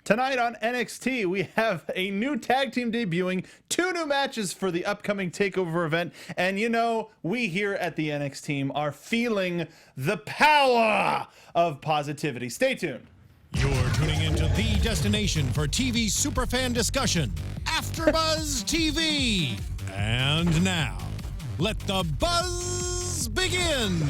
Tonight on NXT, we have a new tag team debuting, 2 new matches for the upcoming Takeover event, and you know, we here at the NXT team are feeling the power of positivity. Stay tuned. You're tuning into the destination for TV superfan discussion, AFTERBUZZ TV. And now, let the buzz begin.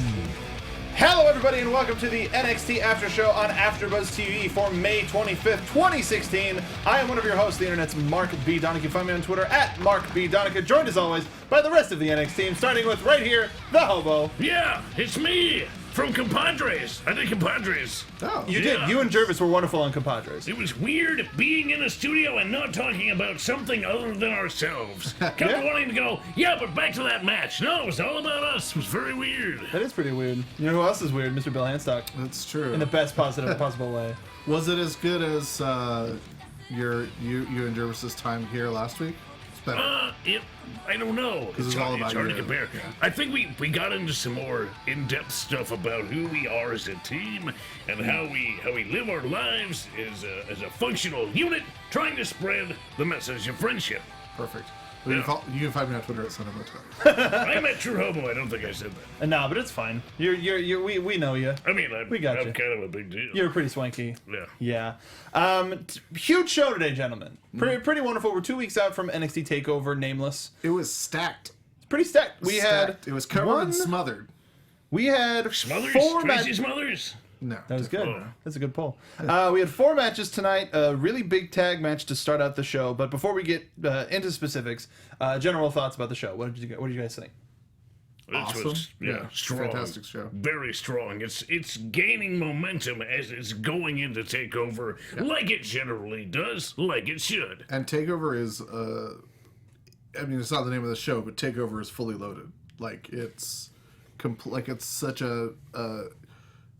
Hello, everybody, and welcome to the NXT After Show on AFTERBUZZ TV for May 25th, 2016. I am one of your hosts, the internet's Mark B. Donica. You can find me on Twitter at Mark B. Donica, joined as always by the rest of the NXT team, starting with right here, The Hobo. Yeah, it's me from Compadres. I did Compadres. Oh, you did. You and Jervis were wonderful on Compadres. It was weird being in a studio and not talking about something other than ourselves. Kept wanting to go, yeah, but back to that match. No, it was all about us. It was very weird. That is pretty weird. You know who else is weird? Mr. Bill Hanstock. That's true. In the best positive possible way. Was it as good as you and Jervis's time here last week? It's better. I don't know. It's hard to compare. Yeah. I think we got into some more in-depth stuff about who we are as a team and how we live our lives as a functional unit, trying to spread the message of friendship. Perfect. Well, you can find me on Twitter at SonOfMoTime. I'm at True Hobo. I don't think I said that. No, but it's fine. We know you. I mean, we got I'm you. kind of a big deal. You're pretty swanky. Yeah. Huge show today, gentlemen. Pretty wonderful. We're 2 weeks out from NXT Takeover, Nameless. It was stacked. It's pretty stacked. It was covered and smothered. We had Smothers? 4 Tracy Smothers? No. That was good. Oh. That's a good poll. We had 4 matches tonight. A really big tag match to start out the show. But before we get into specifics, general thoughts about the show. What did you guys think? Awesome. Strong. Fantastic show. Very strong. It's gaining momentum as it's going into Takeover, like it generally does, like it should. And Takeover is, I mean, it's not the name of the show, but Takeover is fully loaded. Like, it's such a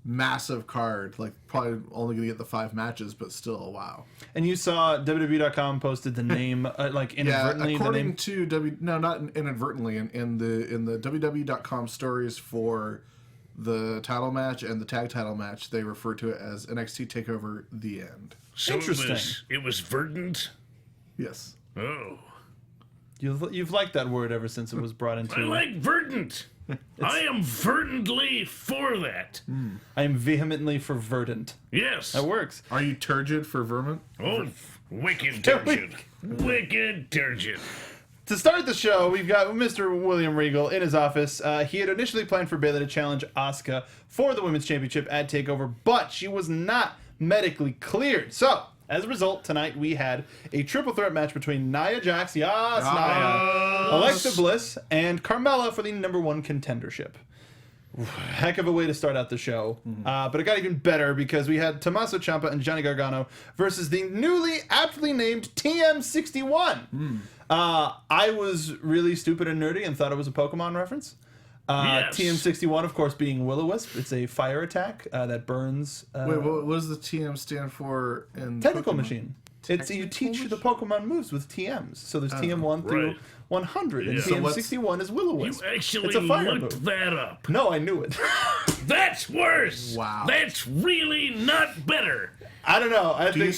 massive card, like probably only gonna get the 5 matches, but still, wow. And you saw WWE.com posted the name, like inadvertently. Yeah, according the name... to not inadvertently, in the WWE.com stories for the title match and the tag title match, they refer to it as NXT Takeover: The End. So interesting. It was verdant. Yes. Oh. You've liked that word ever since it was brought into. I like verdant. I am verdantly for that. I am vehemently for verdant. Yes. That works. Are you turgid for vermin? Oh, wicked turgid. Wicked turgid. To start the show, we've got Mr. William Regal in his office. He had initially planned for Bayley to challenge Asuka for the Women's Championship at TakeOver, but she was not medically cleared. So, as a result, tonight we had a triple threat match between Nia Jax, Nia, Alexa Bliss, and Carmella for the #1 contendership. Heck of a way to start out the show. But it got even better because we had Tommaso Ciampa and Johnny Gargano versus the newly aptly named TM61. I was really stupid and nerdy and thought it was a Pokemon reference. Yes. TM61, of course, being Will-O-Wisp. It's a fire attack that burns. Wait, what does the TM stand for in Technical Pokemon? Machine. It's you teach the Pokemon moves with TMs. So there's TM1 through 100, and Yeah. TM61 is Will-O-Wisp. You actually it's a fire looked move. that up. No, I knew it. That's worse. Wow. That's really not better. I don't know. I think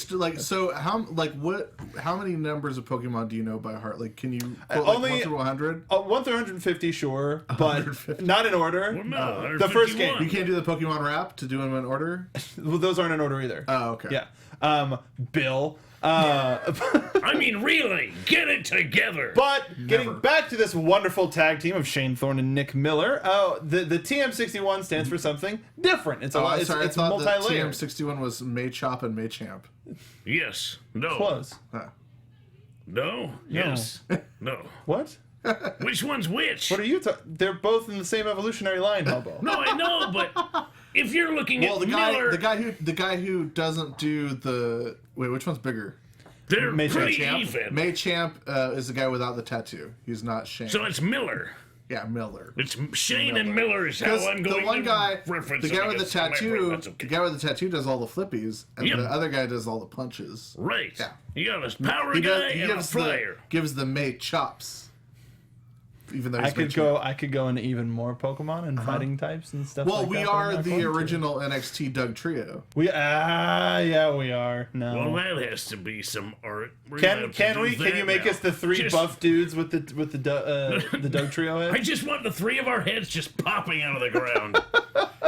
how many numbers of Pokemon do you know by heart? Like, can you quote, only 1 through 100? 1 through 150, sure, but 150. not in order. Well, no, The first game. 151. You can't do the Pokemon rap to do them in order? Well, those aren't in order either. Oh, okay. Yeah. Bill. I mean, really, get it together. But getting Never. back to this wonderful tag team of Shane Thorne and Nick Miller, the TM61 stands for something different. It's I it's thought the multi-layered. TM61 was Maychop and Maychamp. Yes. No. Close. No. Yes. No. What? Which one's which? What are you talking? They're both in the same evolutionary line, Hobo. No, I know, but if you're looking Well, at the Miller, guy who doesn't do the which one's bigger? they're Maychamp. pretty even. Maychamp is the guy without the tattoo. He's not Shane. So it's Miller. Yeah, Miller. It's Shane and Miller is how Because I'm going the one guy, to reference the guy it. with the It's in my brain, tattoo, that's okay. the guy with the tattoo does all the flippies, and Yep. the other guy does all the punches. Right. Yeah. You got a power He guy and a gives flyer. gives the mate chops. even though I could go into even more Pokemon and fighting types and stuff. Well, like we that, are the original NXT Doug Trio. We are. No. Well, that has to be some art. Can you make us the three buff dudes with the Doug Trio head? I just want the three of our heads just popping out of the ground.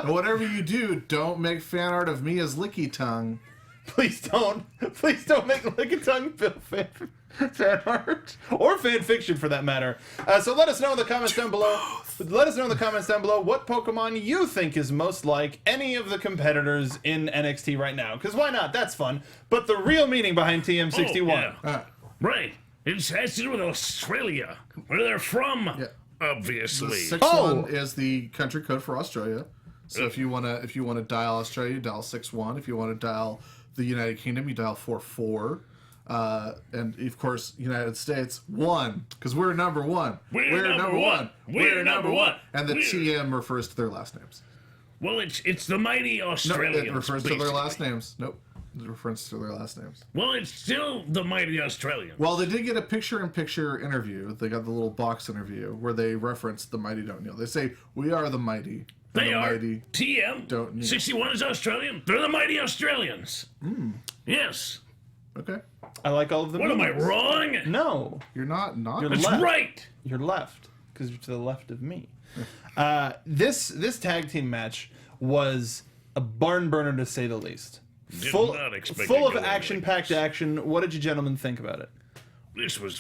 Whatever you do, don't make fan art of me as Licky Tongue. Please don't make Lickitung Bill fan art or fan fiction for that matter. So let us know in the comments down below. Let us know in the comments down below what Pokemon you think is most like any of the competitors in NXT right now. Because why not? That's fun. But the real meaning behind TM61. Oh, yeah. Right. It has to do with Australia, where they're from. Yeah. Obviously. The 6-1 is the country code for Australia. So if you wanna dial Australia, you dial 6-1. If you want to dial the United Kingdom, you dial 4-4. And of course, United States 1, because we're number one. We're number one. We're number one. And the TM refers to their last names. Well, it's the mighty Australians. No, it refers to their last names. Nope. It refers to their last names. Well, it's still the mighty Australians. Well, they did get a picture-in-picture interview. They got the little box interview where they reference the mighty don't kneel. They say, "We are the mighty." They are. Mighty TM. don't kneel. 61 is Australian. They're the mighty Australians. Yes. Okay. I like all of them. What am I wrong? No, You're not. That's left. right. you're left because you're to the left of me. This tag team match was a barn burner to say the least. Not expect Full it of to go action-packed action. What did you gentlemen think about it? This was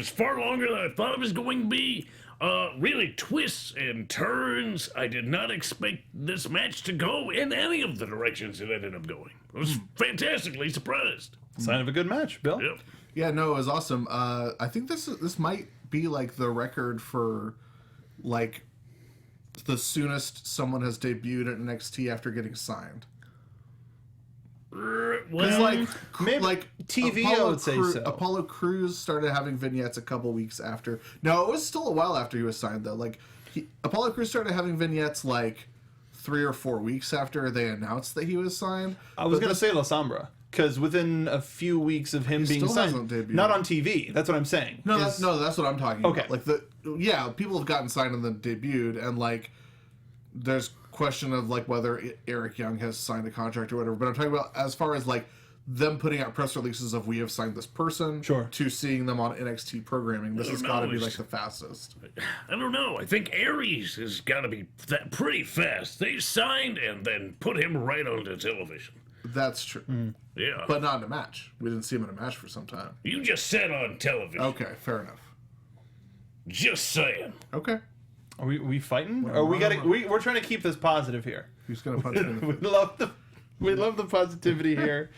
far longer than I thought it was going to be. Really twists and turns. I did not expect this match to go in any of the directions it ended up going. I was fantastically surprised. Sign of a good match, Bill. Yep. Yeah, no, it was awesome. I think this might be like the record for like the soonest someone has debuted at NXT after getting signed. Because Well, maybe TV, I would say so. Apollo Crews started having vignettes a couple weeks after. No, it was still a while after he was signed though. Like Apollo Crews started having vignettes like 3 or 4 weeks after they announced that he was signed. I was going to say La Sombra. Because within a few weeks of him being still signed, hasn't debuted. not on TV. That's what I'm saying. No, that's what I'm talking Okay. about. Like people have gotten signed and then debuted, and like there's question of like whether Eric Young has signed a contract or whatever. But I'm talking about as far as like them putting out press releases of we have signed this person, Sure, to seeing them on NXT programming. This has got to be like the fastest. I don't know. I think Aries has got to be pretty fast. They signed and then put him right onto television. That's true. Yeah. But not in a match. We didn't see him in a match for some time. You just said on television. Okay, fair enough. Just saying. Okay. Are we fighting? Or we're trying to keep this positive here. Who's gonna punch me in the We love the positivity here.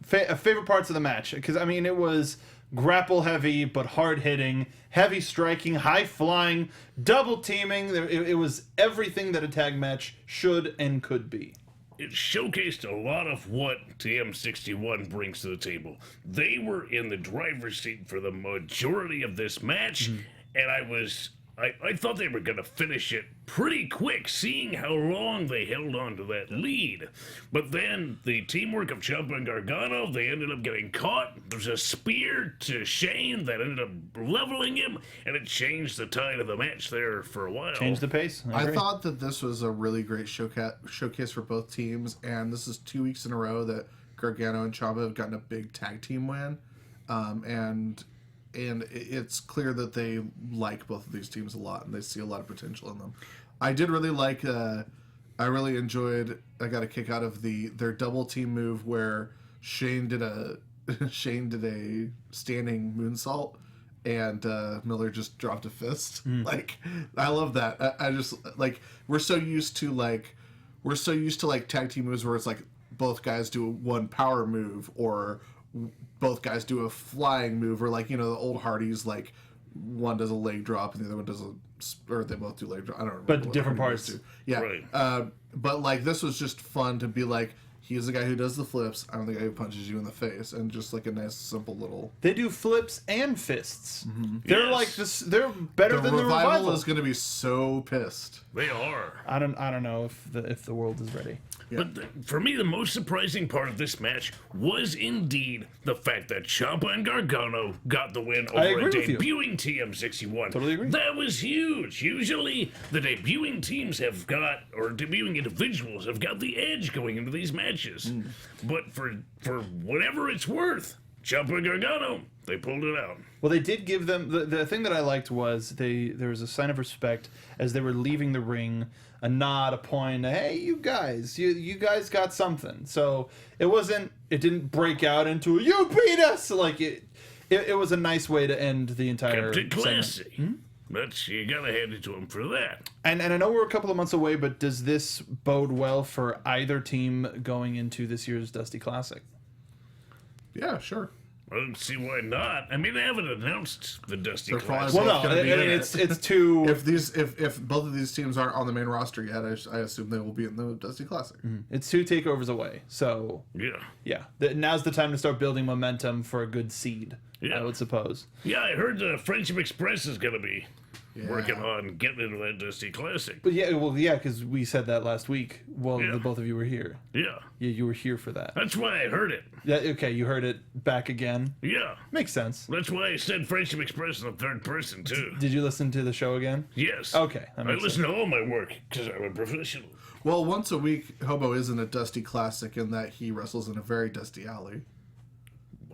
Favorite parts of the match, because I mean it was grapple heavy but hard hitting, heavy striking, high flying, double teaming. It was everything that a tag match should and could be. It showcased a lot of what TM61 brings to the table. They were in the driver's seat for the majority of this match, and I thought they were going to finish it pretty quick, seeing how long they held on to that lead. But then the teamwork of Ciampa and Gargano, they ended up getting caught. There's a spear to Shane that ended up leveling him, and it changed the tide of the match there for a while. Changed the pace. I thought that this was a really great showcase for both teams, and this is 2 weeks in a row that Gargano and Ciampa have gotten a big tag team win, and it's clear that they like both of these teams a lot, and they see a lot of potential in them. I did really like. I really enjoyed. I got a kick out of their double team move where Shane did a standing moonsault, and Miller just dropped a fist. Like, I love that. I just like we're so used to tag team moves where it's like both guys do one power move or both guys do a flying move, or like, the old Hardys, like one does a leg drop and the other one does or they both do leg drop. I don't remember. But different parts. do. Yeah. Right. But like this was just fun to be like, He's the guy who does the flips. I'm the guy who punches you in the face, and just like a nice, simple little. They do flips and fists. They're like this. They're better than the Revival. Is going to be so pissed. They are. I don't know if the world is ready. Yeah. But for me, the most surprising part of this match was indeed the fact that Ciampa and Gargano got the win over a debuting TM61. Totally agree. That was huge. Usually, the debuting teams have got, or debuting individuals have got the edge going into these matches. But for whatever it's worth, Ciampa and Gargano, they pulled it out. Well, they did give them the thing that I liked was there was a sign of respect as they were leaving the ring, a nod, a point. Hey, you guys got something. So it didn't break out into a, you beat us, like it was a nice way to end the entire Kept it classy. segment. But you gotta hand it to him for that. And I know we're a couple of months away, but does this bode well for either team going into this year's Dusty Classic? Yeah, sure. I don't see why not. I mean, they haven't announced the Dusty They're Classic. Well, no, I mean it's too. If both of these teams aren't on the main roster yet, I assume they will be in the Dusty Classic. It's 2 takeovers away, so Yeah. now's the time to start building momentum for a good seed. Yeah. I would suppose. Yeah, I heard the Friendship Express is gonna be Yeah. working on getting into that Dusty Classic. But because we said that last week. Well, Yeah. the both of you were here. Yeah. Yeah, you were here for that. That's why I heard it. Yeah, okay, you heard it back again. Yeah. Makes sense. That's why I said Friendship Express in the third person, too. Did you listen to the show again? Yes. Okay, that I makes listen to all my work because I'm a professional. Well, once a week, Hobo isn't a Dusty Classic in that he wrestles in a very dusty alley.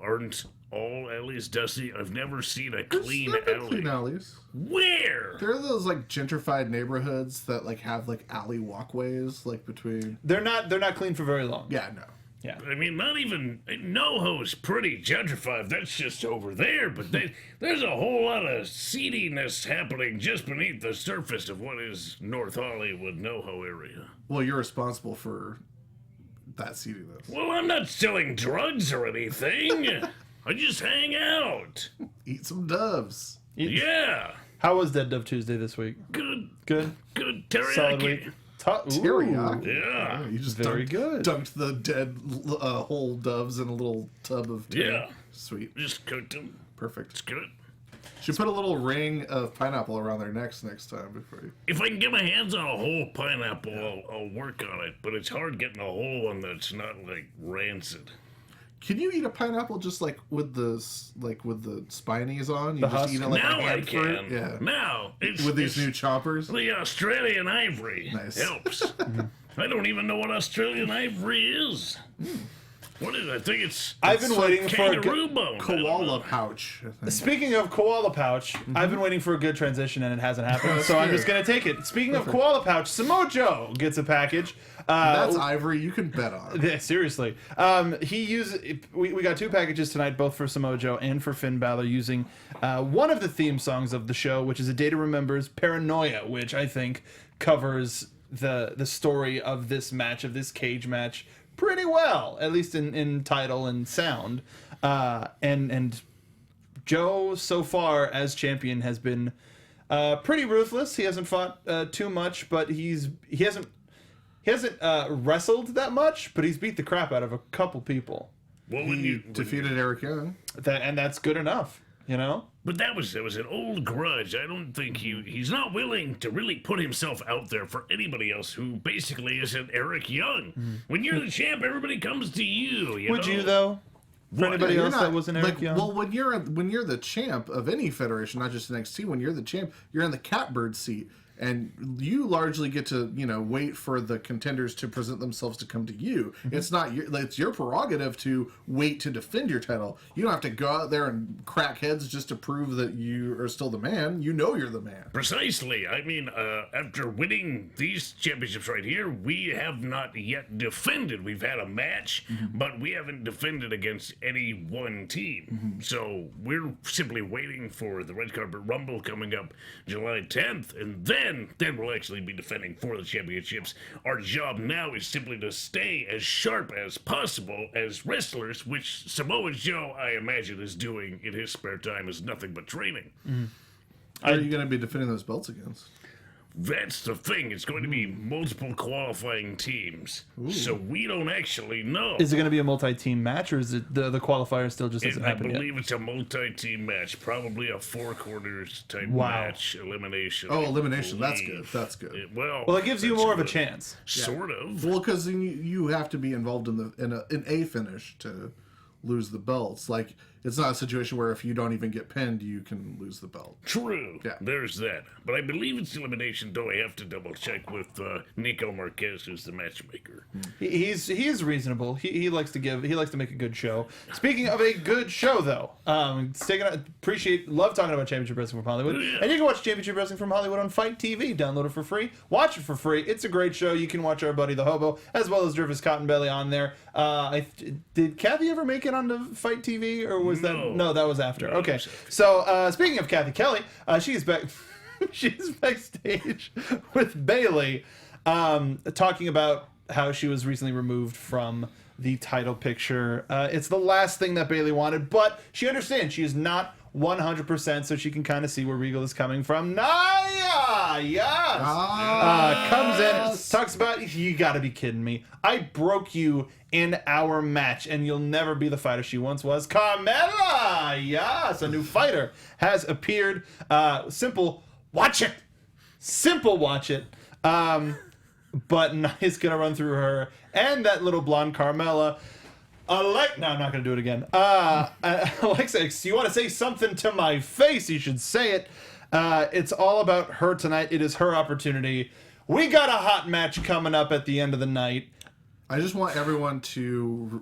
Aren't all alleys dusty? I've never seen a clean There's alley. clean alleys. Where? There are those like gentrified neighborhoods that like have like alley walkways like between. They're not clean for very long. Yeah, no. Yeah. I mean, not even NoHo's pretty gentrified. That's just over there. But there's a whole lot of seediness happening just beneath the surface of what is North Hollywood, NoHo area. Well, you're responsible for that seediness. Well, I'm not selling drugs or anything. I just hang out. Eat some doves. Yeah. How was Dead Dove Tuesday this week? Good. Good. Good Solid teriyaki. week. Teriyaki. Yeah. You just Very good. dunked the dead whole doves in a little tub of teriyaki. Yeah. Sweet. Just cooked them. Perfect. It's good. Should put a little ring of pineapple around their necks next time before you. If I can get my hands on a whole pineapple, I'll work on it. But it's hard getting a whole one that's not like rancid. Can you eat a pineapple just like with the spinies on? You The just husk? eat it like Now a I hand fruit? can. Yeah. Now it's With these it's- new choppers? The Australian ivory Nice. helps. I don't even know what Australian ivory is. What is it? I think it's I've been waiting for a kangaroo bone. I don't Koala know. pouch. I think. Speaking of koala pouch, I've been waiting for a good transition and it hasn't happened, so I'm just gonna take it. Speaking of koala pouch, Samoa Joe gets a package. That's ivory you can bet on. Yeah, seriously. We got 2 packages tonight, both for Samoa Joe and for Finn Balor, using one of the theme songs of the show, which is A Day to Remember's Paranoia, which I think covers the story of this match, of this cage match, pretty well, at least in title and sound. And Joe, so far as champion, has been pretty ruthless. He hasn't fought too much, but he hasn't wrestled that much, but he's beat the crap out of a couple people. Well, He defeated Eric Young. And that's good enough, you know? But that was an old grudge. I don't think he's not willing to really put himself out there for anybody else who basically isn't Eric Young. When you're the champ, everybody comes to you. Would know? you, though? For anybody You're else that wasn't Eric Young? Well, when you're the champ of any federation, not just NXT, when you're the champ, you're in the catbird seat. And you largely get to, wait for the contenders to present themselves to come to you. It's not it's your prerogative to wait to defend your title. You don't have to go out there and crack heads just to prove that you are still the man. You know you're the man. Precisely. I mean, after winning these championships right here, we have not yet defended. We've had a match, but we haven't defended against any one team. So we're simply waiting for the Red Carpet Rumble coming up July 10th, and then we'll actually be defending for the championships. Our job now is simply to stay as sharp as possible as wrestlers, which Samoa Joe, I imagine, is doing in his spare time is nothing but training. Who are you going to be defending those belts against? That's the thing. It's going to be multiple qualifying teams. So we don't actually know. Is it going to be a multi-team match, or is it the qualifier still just hasn't I happened believe it's a multi-team match. Probably a 4 quarters type Wow. match. Elimination. Oh, I elimination. That's believe. good. That's good. Well, it gives you that's more of a good. chance. Sort of. Well, because you have to be involved in a finish to lose the belts. Like, it's not a situation where if you don't even get pinned, you can lose the belt. True. Yeah. There's that. But I believe it's elimination, though I have to double check with Nico Marquez, who's the matchmaker. He is reasonable. He likes to make a good show. Speaking of a good show, though, love talking about Championship Wrestling from Hollywood, and you can watch Championship Wrestling from Hollywood on Fight TV. Download it for free, watch it for free. It's a great show. You can watch our buddy the Hobo as well as Jervis Cottonbelly on there. Did Kathy ever make it onto Fight TV, or was that no? That was after. No, Okay, that was after. so speaking of Kathy Kelly, she's back. She's backstage with Bayley, talking about how she was recently removed from the title picture. It's the last thing that Bayley wanted, but she understands she is not 100%, so she can kind of see where Regal is coming from. Naya, yes, comes in, talks about, you got to be kidding me. I broke you in our match, and you'll never be the fighter she once was. Carmella, yes, a new fighter has appeared. Simple. Watch it. Simple watch it. But Nia's going to run through her and that little blonde Carmella. No, I'm not going to do it again. Alexa, you want to say something to my face? You should say it. It's all about her tonight. It is her opportunity. We got a hot match coming up at the end of the night. I just want everyone to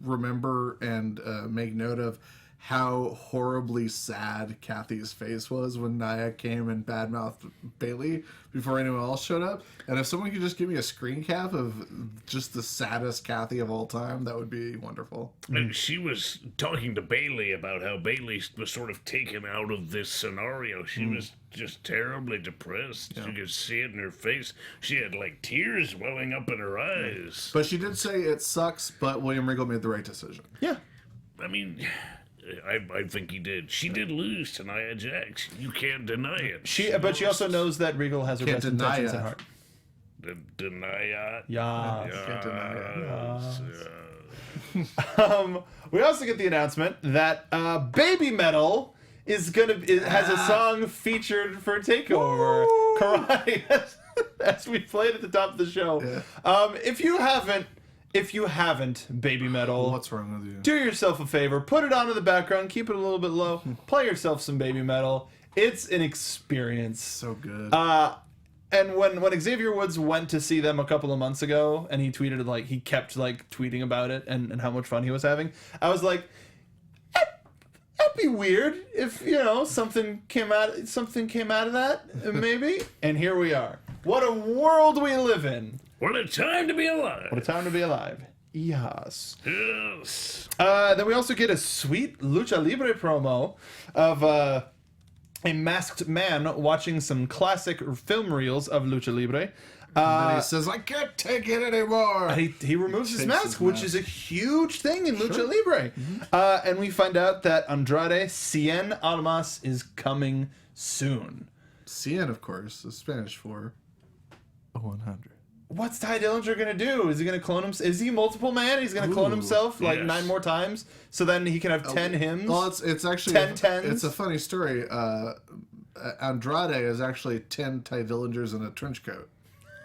remember and make note of how horribly sad Kathy's face was when Nia came and badmouthed Bayley before anyone else showed up. And if someone could just give me a screen cap of just the saddest Kathy of all time, that would be wonderful. And she was talking to Bayley about how Bayley was sort of taken out of this scenario. She was just terribly depressed. You could see it in her face. She had like tears welling up in her eyes. But she did say it sucks, but William Regal made the right decision. Yeah. I mean, I think he did. She did lose to Nia Jax. You can't deny it. But she also knows that Regal has her Can't best deny intentions it. at heart. Deny it. Yeah. Can't deny it. We also get the announcement that Baby Metal has a song featured for Takeover. Karate, as we played at the top of the show. Yeah. If you haven't, Baby Metal, What's wrong with you? do yourself a favor, put it onto the background, keep it a little bit low, play yourself some Baby Metal. It's an experience. So good. And when Xavier Woods went to see them a couple of months ago, and he tweeted he kept tweeting about it and how much fun he was having, I was like, that'd be weird if something came out of that, maybe. And here we are. What a world we live in. What a time to be alive. What a time to be alive. Yes. Yes. Then we also get a sweet Lucha Libre promo of a masked man watching some classic film reels of Lucha Libre. And then he says, I can't take it anymore. He removes his mask, which is a huge thing in Lucha Libre. And we find out that Andrade Cien Almas is coming soon. Cien, of course, is Spanish for 100. What's Ty Dillinger gonna do? Is he gonna clone himself? Is he multiple man? He's gonna clone himself yes. 9 more times, so then he can have 10 hymns. Well, it's actually 10 tens. It's a funny story. Andrade is actually 10 Ty Dillingers in a trench coat.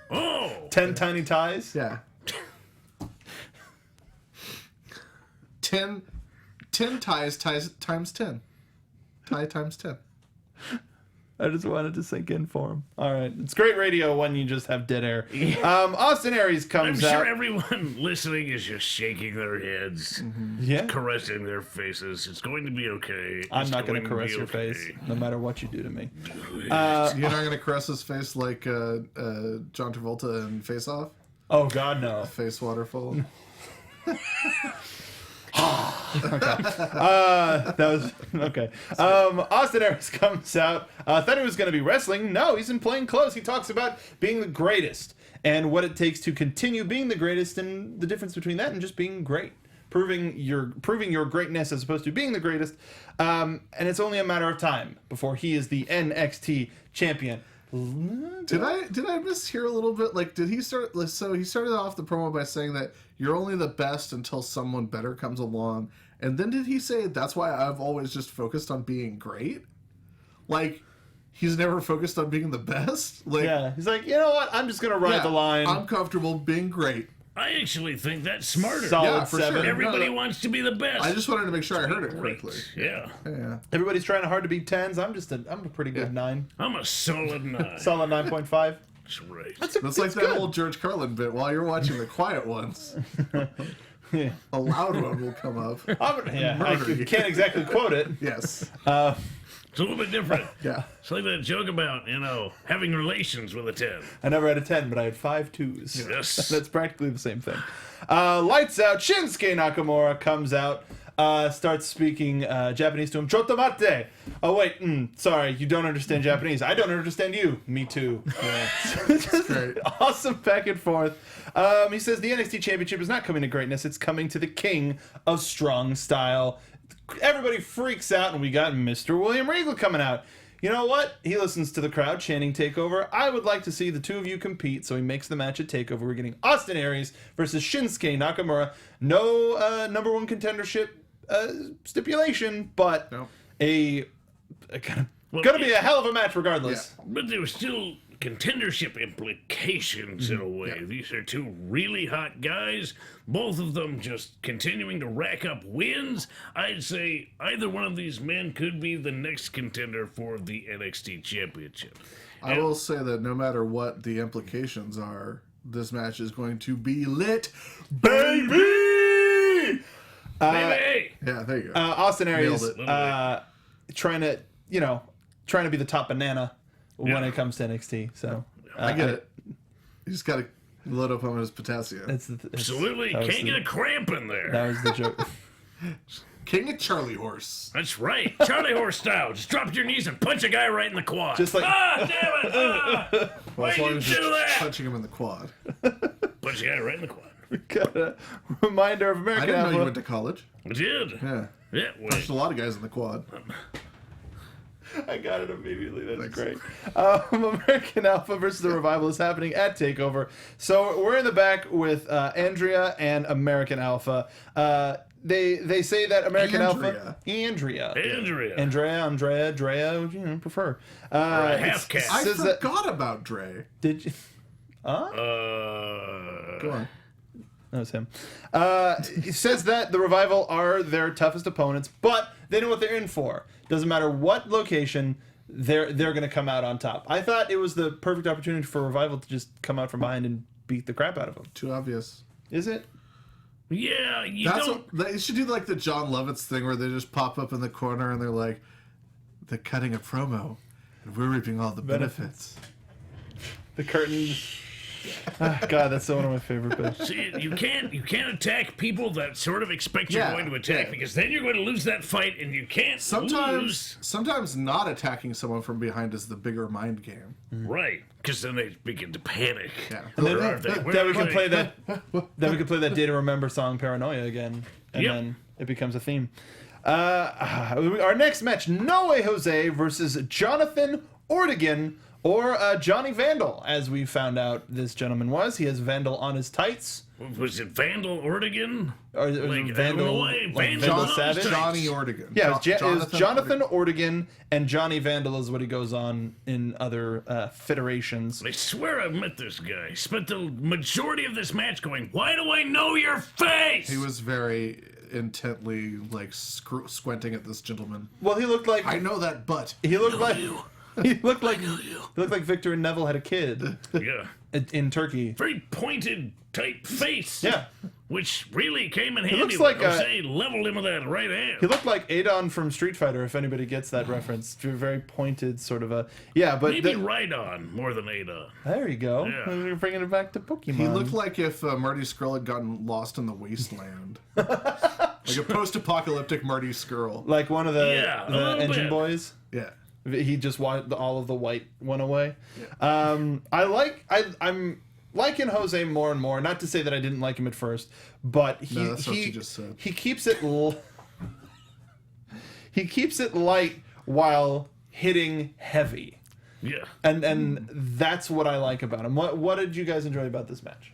Oh. 10 tiny ties. Yeah. 10 ties times 10. Tie times 10. I just wanted to sink in for him. All right, it's great radio when you just have dead air. Austin Aries I'm comes sure out. everyone listening is just shaking their heads, Yeah, caressing their faces. It's going to be okay. I'm It's not going to be caress your okay. face, no matter what you do to me. You're not going to caress his face like John Travolta in Face Off? Oh God, no. Face waterfall? That was okay. Austin Aries comes out. Thought he was going to be wrestling. No, he's in plain clothes. He talks about being the greatest and what it takes to continue being the greatest, and the difference between that and just being great, proving your greatness as opposed to being the greatest. And it's only a matter of time before he is the NXT champion. Did I mishear a little bit? Like, did he start? So he started off the promo by saying that you're only the best until someone better comes along, and then did he say that's why I've always just focused on being great? Like, he's never focused on being the best. Like, yeah, he's like, you know what? I'm just gonna ride the line. I'm comfortable being great. I actually think that's smarter. Solid for 7. sure. Everybody wants to be the best. I just wanted to make sure I heard it Great. correctly. Yeah. Yeah. Everybody's trying hard to be 10s. I'm a pretty good 9. I'm a solid 9. Solid 9.5. That's right. That's like that old George Carlin bit. While you're watching the quiet ones, Yeah. a loud one will come up. I Murder you. can't exactly quote it. Yes. It's a little bit different. Yeah. It's like that joke about, having relations with a 10. I never had a 10, but I had 5 2s. Yes. That's practically the same thing. Lights out. Shinsuke Nakamura comes out, starts speaking Japanese to him. Chotomate. Oh, wait. Sorry, you don't understand Japanese. I don't understand you. Me too. Yeah. Just great. awesome back and forth. He says the NXT Championship is not coming to greatness. It's coming to the king of strong style. Everybody freaks out, and we got Mr. William Regal coming out. You know what? He listens to the crowd chanting Takeover. I would like to see the two of you compete, so he makes the match at Takeover. We're getting Austin Aries versus Shinsuke Nakamura. No number one contendership stipulation, but Nope. gonna be a hell of a match regardless. Yeah. But there were still contendership implications in a way. Yeah. These are two really hot guys, both of them just continuing to rack up wins. I'd say either one of these men could be the next contender for the NXT Championship. I will say that no matter what the implications are, this match is going to be lit, baby! Baby! Yeah, there you go. Austin Aries Nailed it. trying to be the top banana when it comes to NXT. So I get it. You just got to load up on his potassium. Absolutely. Can't get a cramp in there. That was the joke. King of Charlie Horse. That's right. Charlie Horse style. Just drop to your knees and punch a guy right in the quad. Just like- damn it! Well, Why as long did as you you're do that? punching him in the quad. Punch a guy right in the quad. Got a reminder of I American didn't know you Alpha. went to college. I did. Yeah. Yeah, wait. Punched a lot of guys in the quad. I got it immediately. That's great. American Alpha versus the Revival is happening at Takeover. So we're in the back with Andrea and American Alpha. They say that American Alpha... Andrea, prefer. half cat. I says that- forgot about Dre. Did you... Go on. That was him. He says that the Revival are their toughest opponents, but they know what they're in for. Doesn't matter what location, they're going to come out on top. I thought it was the perfect opportunity for Revival to just come out from behind and beat the crap out of them. Too obvious. Is it? Yeah, you That's don't... what they should do, like the John Lovitz thing, where they just pop up in the corner and they're like, "They're cutting a promo, and we're reaping all the benefits." The curtains. God, that's one of my favorite bits. See, you can't attack people that sort of expect you're Yeah, going to attack, yeah. because then you're going to lose that fight, and you can't lose. Sometimes not attacking someone from behind is the bigger mind game. Right, because then they begin to panic. Yeah. Where are they? Then we can play that. that Day to Remember song Paranoia again, and Yep. then it becomes a theme. Our next match: No Way Jose versus Jonathan Ortigan, or Johnny Vandal, as we found out this gentleman was. He has Vandal on his tights. Was it Vandal Ortigan? Or it was Vandal, like Vandal Savage? Johnny Ortigan. Yeah, it was Jonathan Ortigan. Ortigan, and Johnny Vandal is what he goes on in other federations. I swear I've met this guy. Spent the majority of this match going, "Why do I know your face?" He was very intently squinting at this gentleman. Well, he looked like I know that butt. he looked like you. he looked like Victor and Neville had a kid Yeah. in Turkey. Very pointed type face. Yeah, Which really came in handy. looks like Jose leveled him with that right hand. he looked like Adon from Street Fighter. If anybody gets that reference, very pointed sort of a But Maybe right on more than Ada. there you go. Yeah. We're bringing it back to Pokemon. He looked like if Marty Skrull had gotten lost in the wasteland. Like a post-apocalyptic Marty Skrull. like one of the Yeah, a little engine bit. boys. Yeah. He just all of the white went away. I'm liking Jose more and more. Not to say that I didn't like him at first, but No, that's what you just said. he keeps it he keeps it light while hitting heavy. Yeah. And that's what I like about him. What did you guys enjoy about this match?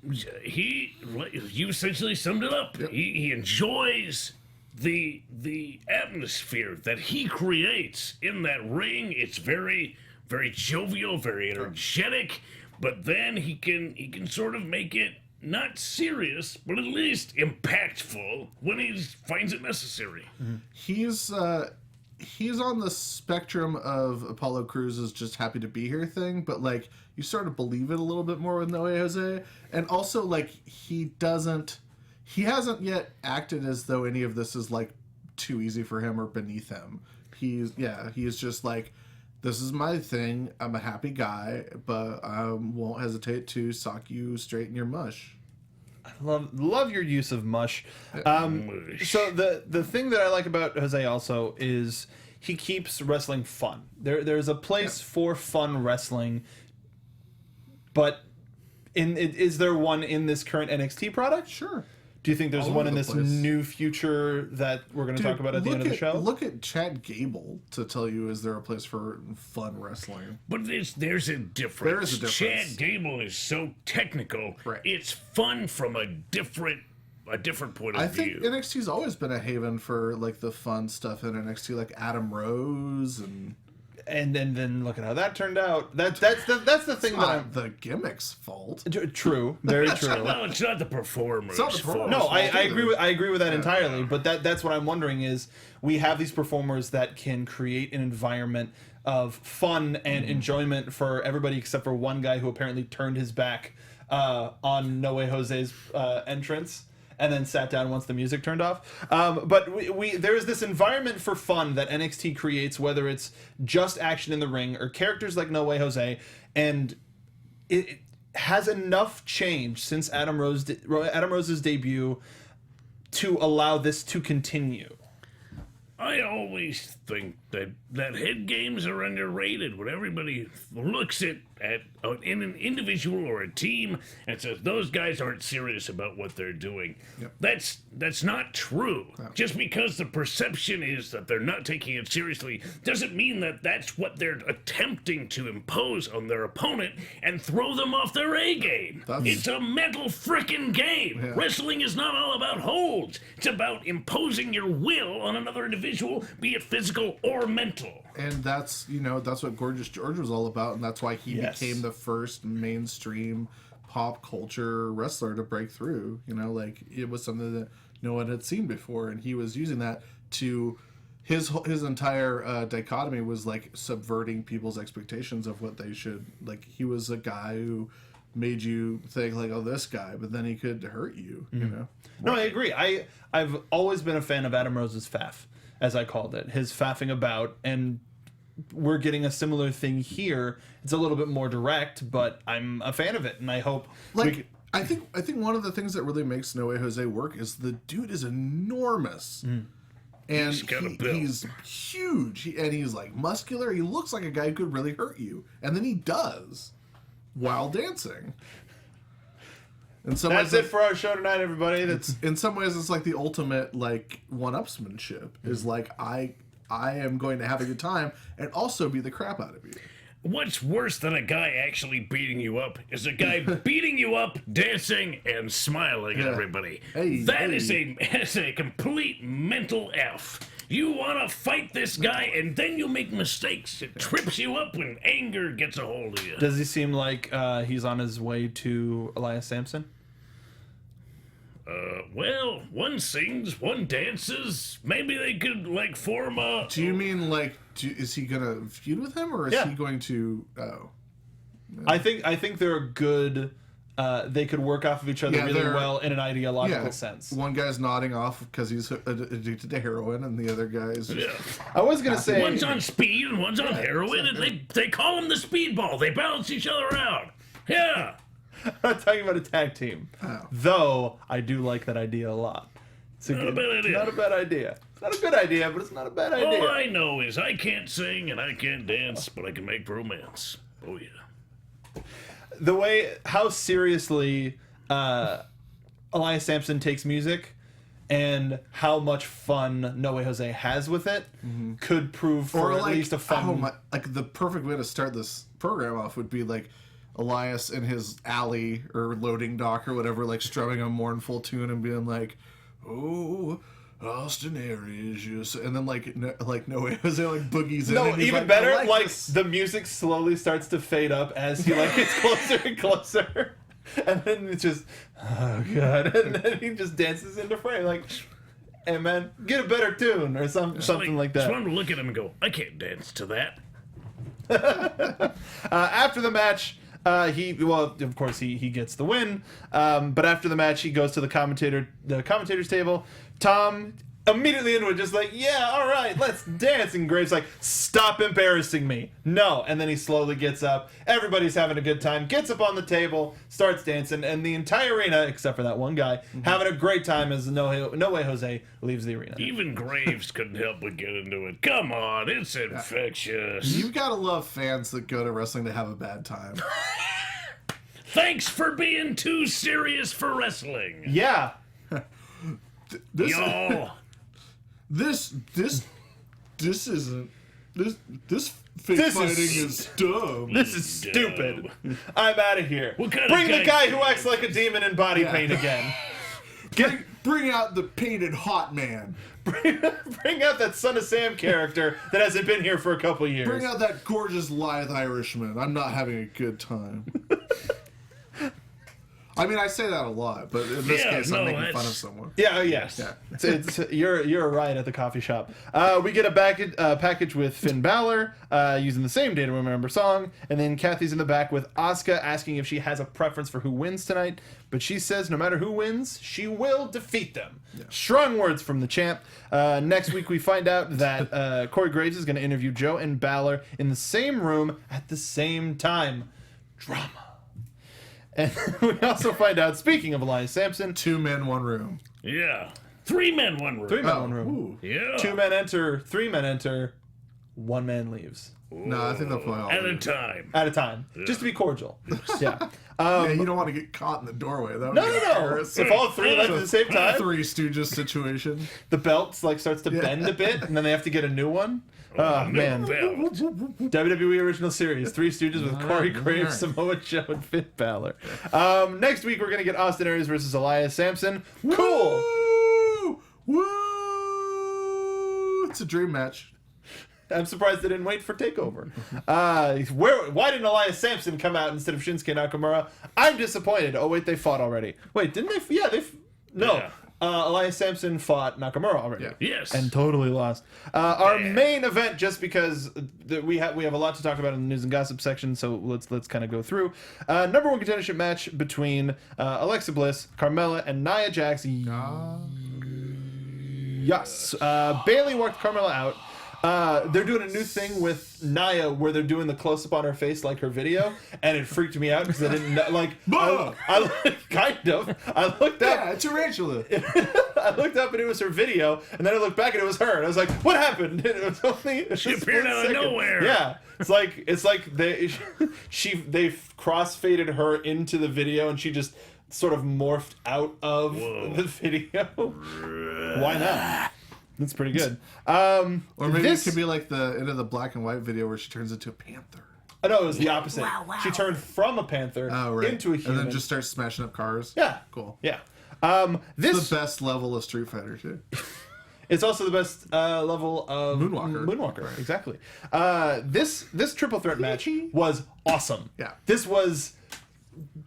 You essentially summed it up. Yep. He enjoys the atmosphere that he creates in that ring. It's very, very jovial, very energetic, but then he can sort of make it not serious, but at least impactful when he finds it necessary. He's on the spectrum of Apollo Crews' just happy to be here thing, but like you sort of believe it a little bit more with Noe Jose, and also like he hasn't yet acted as though any of this is like too easy for him or beneath him. He's just like, this is my thing. I'm a happy guy, but I won't hesitate to sock you straight in your mush. I love your use of mush. So the thing that I like about Jose also is he keeps wrestling fun. There's a place for fun wrestling, but is there one in this current NXT product? Sure. Do you think there's All one over in the this place. new future that we're going to talk about at the end of the show? Look at Chad Gable to tell you, is there a place for fun wrestling? But there's a difference. There is a difference. Chad Gable is so technical. Right. It's fun from a different point of I view. think NXT's always been a haven for like the fun stuff in NXT, like Adam Rose and then look at how that turned out. That's the thing that I'm... the gimmick's fault. True, very true. Well, it's not the performer's It's not the fault. performer's No, I fault agree with that entirely. But that's what I'm wondering is we have these performers that can create an environment of fun and enjoyment for everybody except for one guy who apparently turned his back on Noe Jose's entrance and then sat down once the music turned off. But there's this environment for fun that NXT creates, whether it's just action in the ring or characters like Noe Jose, and it has enough change since Adam Rose's debut to allow this to continue. I always think that head games are underrated. When everybody looks at in an individual or a team and says those guys aren't serious about what they're doing, that's not true. No. Just because the perception is that they're not taking it seriously doesn't mean that that's what they're attempting to impose on their opponent and throw them off their A game. It's a mental frickin' game. Yeah. Wrestling is not all about holds. It's about imposing your will on another individual, be it physical or mental. And that's what Gorgeous George was all about, and that's why he became the first mainstream pop culture wrestler to break through. Like it was something that no one had seen before, and he was using that to his entire dichotomy was like subverting people's expectations of what they should like. He was a guy who made you think like, oh, this guy, but then he could hurt you. No, I agree. I've always been a fan of Adam Rose's faff, as I called it, his faffing about, and we're getting a similar thing here. It's a little bit more direct, but I'm a fan of it, and I hope I think one of the things that really makes Noe Jose work is the dude is enormous. And he's huge, and he's like muscular. He looks like a guy who could really hurt you, and then he does while dancing. That's it for our show tonight, everybody. In some ways, it's like the ultimate like one-upsmanship. Is like I am going to have a good time and also beat the crap out of you. What's worse than a guy actually beating you up is a guy beating you up, dancing, and smiling at everybody. That is a complete mental F. You want to fight this guy, and then you make mistakes. It trips you up when anger gets a hold of you. Does he seem like he's on his way to Elias Sampson? Well, one sings, one dances. Maybe they could, like, form a... Do you mean, like, is he going to feud with him, or is he going to... Oh. I think they're a good... they could work off of each other really well in an ideological sense. One guy's nodding off because he's addicted to heroin, and the other guy's... I was going to say... One's on speed and one's on heroin, and they call him the speedball. They balance each other out. Yeah. I'm not talking about a tag team. Though, I do like that idea a lot. It's not a bad idea. Not a bad idea. It's not a good idea, but it's not a bad idea. All I know is I can't sing and I can't dance, but I can make romance. Oh, yeah. The way, how seriously Elias Sampson takes music and how much fun No Way Jose has with it could prove for at least a fun... like the perfect way to start this program off would be like Elias in his alley or loading dock or whatever, like strumming a mournful tune and being like, "Oh, Austin Aries," and then like No Way Jose like boogies in. No, and he's even like, better, "I like this." the music slowly starts to fade up as he like gets closer and closer. And then it's just, oh god, and then he just dances into frame like, "Hey man, get a better tune," or something like that. Just wanted to look at him and go, I can't dance to that. After the match, of course he gets the win. But after the match, he goes to the commentator's table. Tom immediately into it, just like, "Yeah, all right, let's dance." And Graves like, "Stop embarrassing me." No. And then he slowly gets up. Everybody's having a good time. Gets up on the table, starts dancing, and the entire arena, except for that one guy, having a great time as No Way Jose leaves the arena. Even Graves couldn't help but get into it. Come on, it's infectious. You gotta love fans that go to wrestling to have a bad time. Thanks for being too serious for wrestling. Yeah. Y'all. This isn't this fake fighting is dumb. This is stupid. I'm out of here. What kind Bring of the guy who acts like a demon in body paint again. Bring out the painted hot man. Bring out that Son of Sam character that hasn't been here for a couple years. Bring out that gorgeous lithe Irishman. I'm not having a good time. I mean, I say that a lot, but in this case, I'm making fun of someone. Yeah, yes. Yeah. You're right at the coffee shop. We get a package with Finn Balor using the same Day to Remember song, and then Kathy's in the back with Asuka asking if she has a preference for who wins tonight, but she says no matter who wins, she will defeat them. Yeah. Strong words from the champ. Next week, we find out that Corey Graves is going to interview Joe and Balor in the same room at the same time. Drama. And we also find out, speaking of Elias Sampson... 2 men, 1 room. Yeah. 3 men, 1 room. 3 men, 1 room. Ooh. Yeah. 2 men enter, 3 men enter, 1 man leaves. No, I think they'll play all At a time. At a time. Yeah. Just to be cordial. Yeah. Yeah, you don't want to get caught in the doorway. That would No. If all 3 left at the same time... 3 Stooges situation. The belt starts to bend a bit, and then they have to get a new one. Oh, man. WWE Original Series, 3 Stooges with Corey Graves, Samoa Joe, and Finn Balor. Next week, we're going to get Austin Aries versus Elias Sampson. Cool! Woo! It's a dream match. I'm surprised they didn't wait for Takeover. Why didn't Elias Sampson come out instead of Shinsuke Nakamura? I'm disappointed. Oh, wait, they fought already. Wait, didn't they? Yeah, No. Yeah. Elias Sampson fought Nakamura already. Yeah. Yes. And totally lost. Our main event, just because we have a lot to talk about in the news and gossip section, so let's kind of go through. Number 1 contendership match between Alexa Bliss, Carmella, and Nia Jax. Yes. Bayley walked Carmella out. They're doing a new thing with Nia where they're doing the close-up on her face like her video, and it freaked me out because I didn't know, like, I kind of. I looked up. Yeah, it's Tarantula. I looked up and it was her video, and then I looked back and it was her, and I was like, what happened? It was only she appeared out of nowhere. Yeah. It's like they cross-faded her into the video, and she just sort of morphed out of the video. Why not? That's pretty good. Or maybe it could be like the end of the black and white video where she turns into a panther. Oh, no, it was the opposite. Wow. She turned from a panther into a human. And then just starts smashing up cars. Yeah. Cool. Yeah. It's the best level of Street Fighter, too. It's also the best level of Moonwalker. Right. Exactly. This triple threat match was awesome. Yeah. This was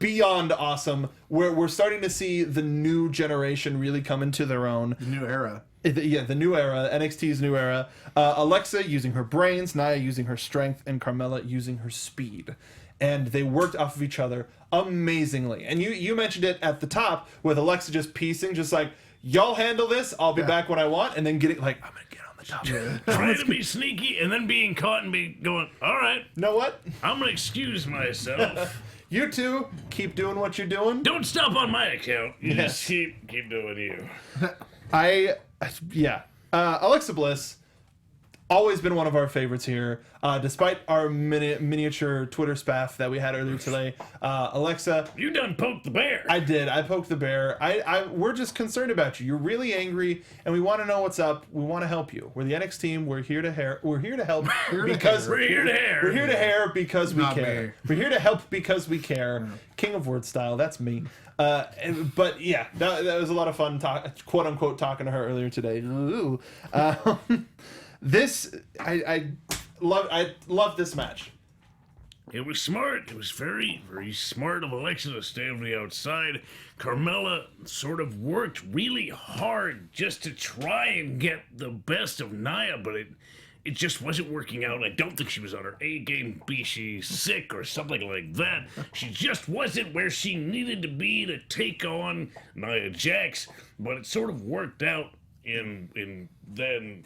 beyond awesome. We're starting to see the new generation really come into their own. The new era. The new era, NXT's new era. Alexa using her brains, Nia using her strength, and Carmella using her speed. And they worked off of each other amazingly. And you mentioned it at the top with Alexa just piecing, just like, y'all handle this, I'll be back when I want, and then getting like, I'm going to get on the top. Yeah. Trying to be sneaky and then being caught and going, all right. You know what? I'm going to excuse myself. You two, keep doing what you're doing. Don't stop on my account. You just keep doing you. Alexa Bliss, always been one of our favorites here. Despite our miniature Twitter spaff that we had earlier today, Alexa, You done poked the bear. I did. I poked the bear. We're just concerned about you. You're really angry, and we want to know what's up. We want to help you. We're the NXT team. We're here to help. We're here to help because We're here to hair. We're here to hair because we Not care. me. We're here to help because we care. King of Word style. That's me. But yeah, that was a lot of fun, quote unquote, talking to her earlier today. Ooh. I love this match. It was smart. It was very, very smart of Alexa to stay on the outside. Carmella sort of worked really hard just to try and get the best of Nia, but it just wasn't working out. I don't think she was on her A game. Be she sick or something like that. She just wasn't where she needed to be to take on Nia Jax. But it sort of worked out in then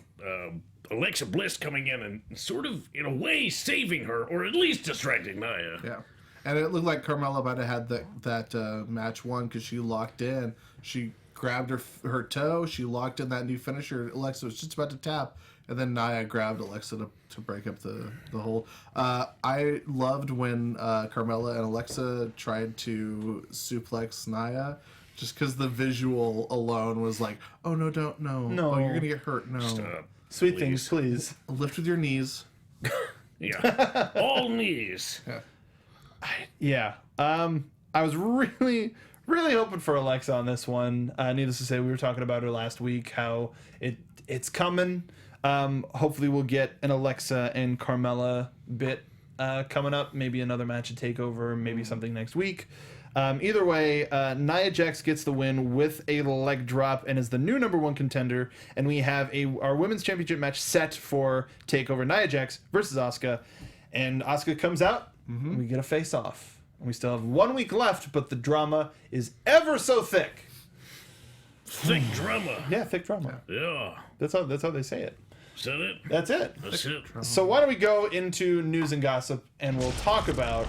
Alexa Bliss coming in and sort of, in a way, saving her, or at least distracting Nia. Yeah. And it looked like Carmella might have had that match won because she locked in. She grabbed her toe. She locked in that new finisher. Alexa was just about to tap. And then Nia grabbed Alexa to break up the hold. I loved when Carmella and Alexa tried to suplex Nia. Just because the visual alone was like, oh, no, don't, no. No. Oh, you're going to get hurt. No. Stop. Sweet Please. things, please. Lift with your knees. Yeah. All knees. Yeah. I was really, really hoping for Alexa on this one. Needless to say, we were talking about her last week, how it's coming. Hopefully we'll get an Alexa and Carmella bit coming up. Maybe another match at TakeOver, maybe something next week. Either way, Nia Jax gets the win with a leg drop and is the new #1 contender. And we have our women's championship match set for TakeOver. Nia Jax versus Asuka. And Asuka comes out, and we get a face-off. We still have 1 week left, but the drama is ever so thick. Thick drama. Yeah, thick drama. Yeah. That's how they say it. Is that it? That's it. That's it. So why don't we go into news and gossip, and we'll talk about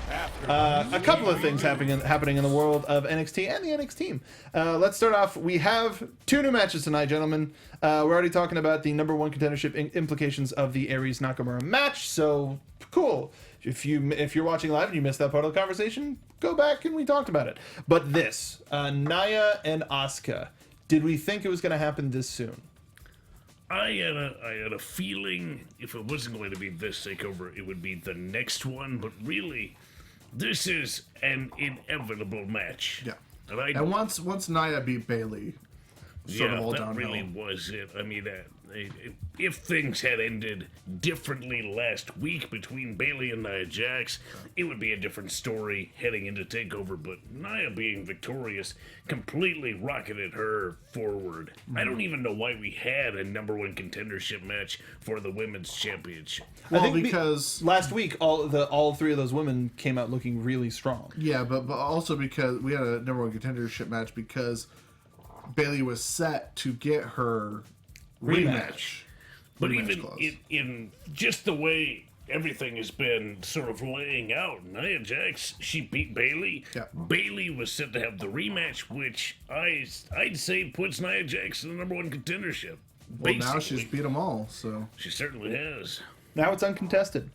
a couple of things happening in the world of NXT and the NXT team. Let's start off. We have 2 new matches tonight, gentlemen. We're already talking about the #1 contendership implications of the Aries Nakamura match. So cool. If you're watching live and you missed that part of the conversation, go back and we talked about it. But this, Nia and Asuka, did we think it was going to happen this soon? I had a feeling if it wasn't going to be this takeover, it would be the next one. But really, this is an inevitable match. Yeah. And once Nia beat Bayley, sort of all that downhill. really was it. I mean, if things had ended differently last week between Bayley and Nia Jax, it would be a different story heading into TakeOver. But Nia being victorious completely rocketed her forward. I don't even know why we had a #1 contendership match for the women's championship. Well, I think because last week all 3 of those women came out looking really strong. yeah, but also because we had a #1 contendership match because Bayley was set to get her rematch. But Rematch even clause. in just the way everything has been sort of laying out, Nia Jax, she beat Bayley. Yeah. Bayley was set to have the rematch, which I'd say puts Nia Jax in the #1 contendership. Well, now she's Basically. beat them all, so She certainly has. Now it's uncontested.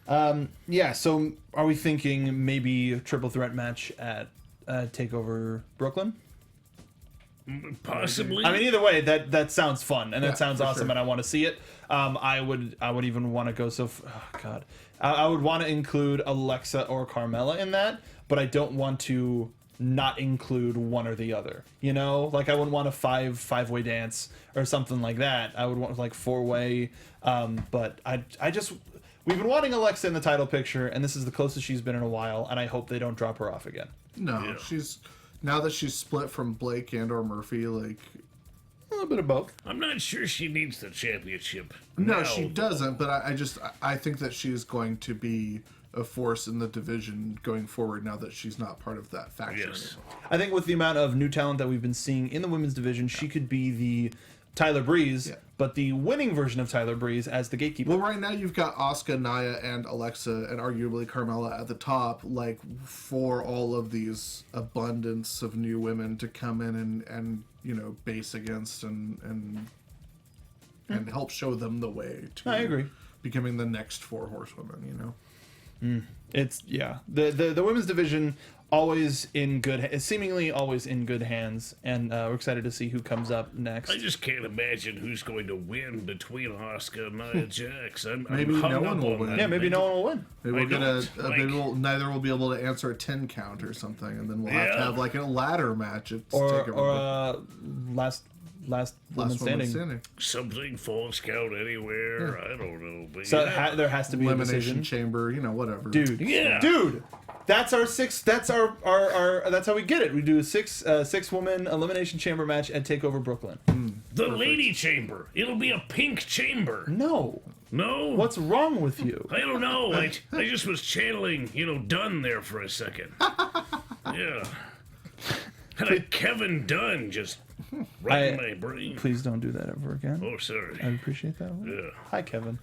Yeah, so are we thinking maybe a triple threat match at TakeOver Brooklyn? Possibly. I mean, either way, that sounds fun and that Yeah, sounds for awesome, sure. and I want to see it. I would even want to go oh god, I would want to include Alexa or Carmella in that, but I don't want to not include one or the other. You know, like I wouldn't want a five-way dance or something like that. I would want like 4-way. But I just we've been wanting Alexa in the title picture, and this is the closest she's been in a while, and I hope they don't drop her off again. no, Yeah. she's now that she's split from Blake and or Murphy, like A little bit of both. I'm not sure she needs the championship. no, now. she doesn't. But I think that she's going to be a force in the division going forward now that she's not part of that faction. Yes. I think with the amount of new talent that we've been seeing in the women's division, she could be the Tyler Breeze, Yeah. but the winning version of Tyler Breeze as the gatekeeper. Well, right now you've got Asuka, Nia, and Alexa, and arguably Carmella at the top, like for all of these abundance of new women to come in and base against and and help show them the way to I agree. becoming the next 4 horsewomen, you know? It's the women's division seemingly always in good hands, and we're excited to see who comes up next. I just can't imagine who's going to win between Asuka and Nia Jax. Maybe no one will win. Yeah, maybe no one will win. Maybe we'll get neither will be able to answer a 10 count or something, and then we'll have to have like a ladder match. Or last woman standing. Something false count anywhere. I don't know. But So there has to be a Elimination decision. chamber, you know, whatever. Dude. Yeah. Dude. That's our six. That's our that's how we get it. We do a six woman elimination chamber match at Takeover Brooklyn. The lady chamber. It'll be a pink chamber. No. No? What's wrong with you? I don't know. I just was channeling, Dunn there for a second. Yeah. Had a Kevin Dunn just right in my brain. Please don't do that ever again. Oh, sorry. I appreciate that. Yeah. Hi, Kevin.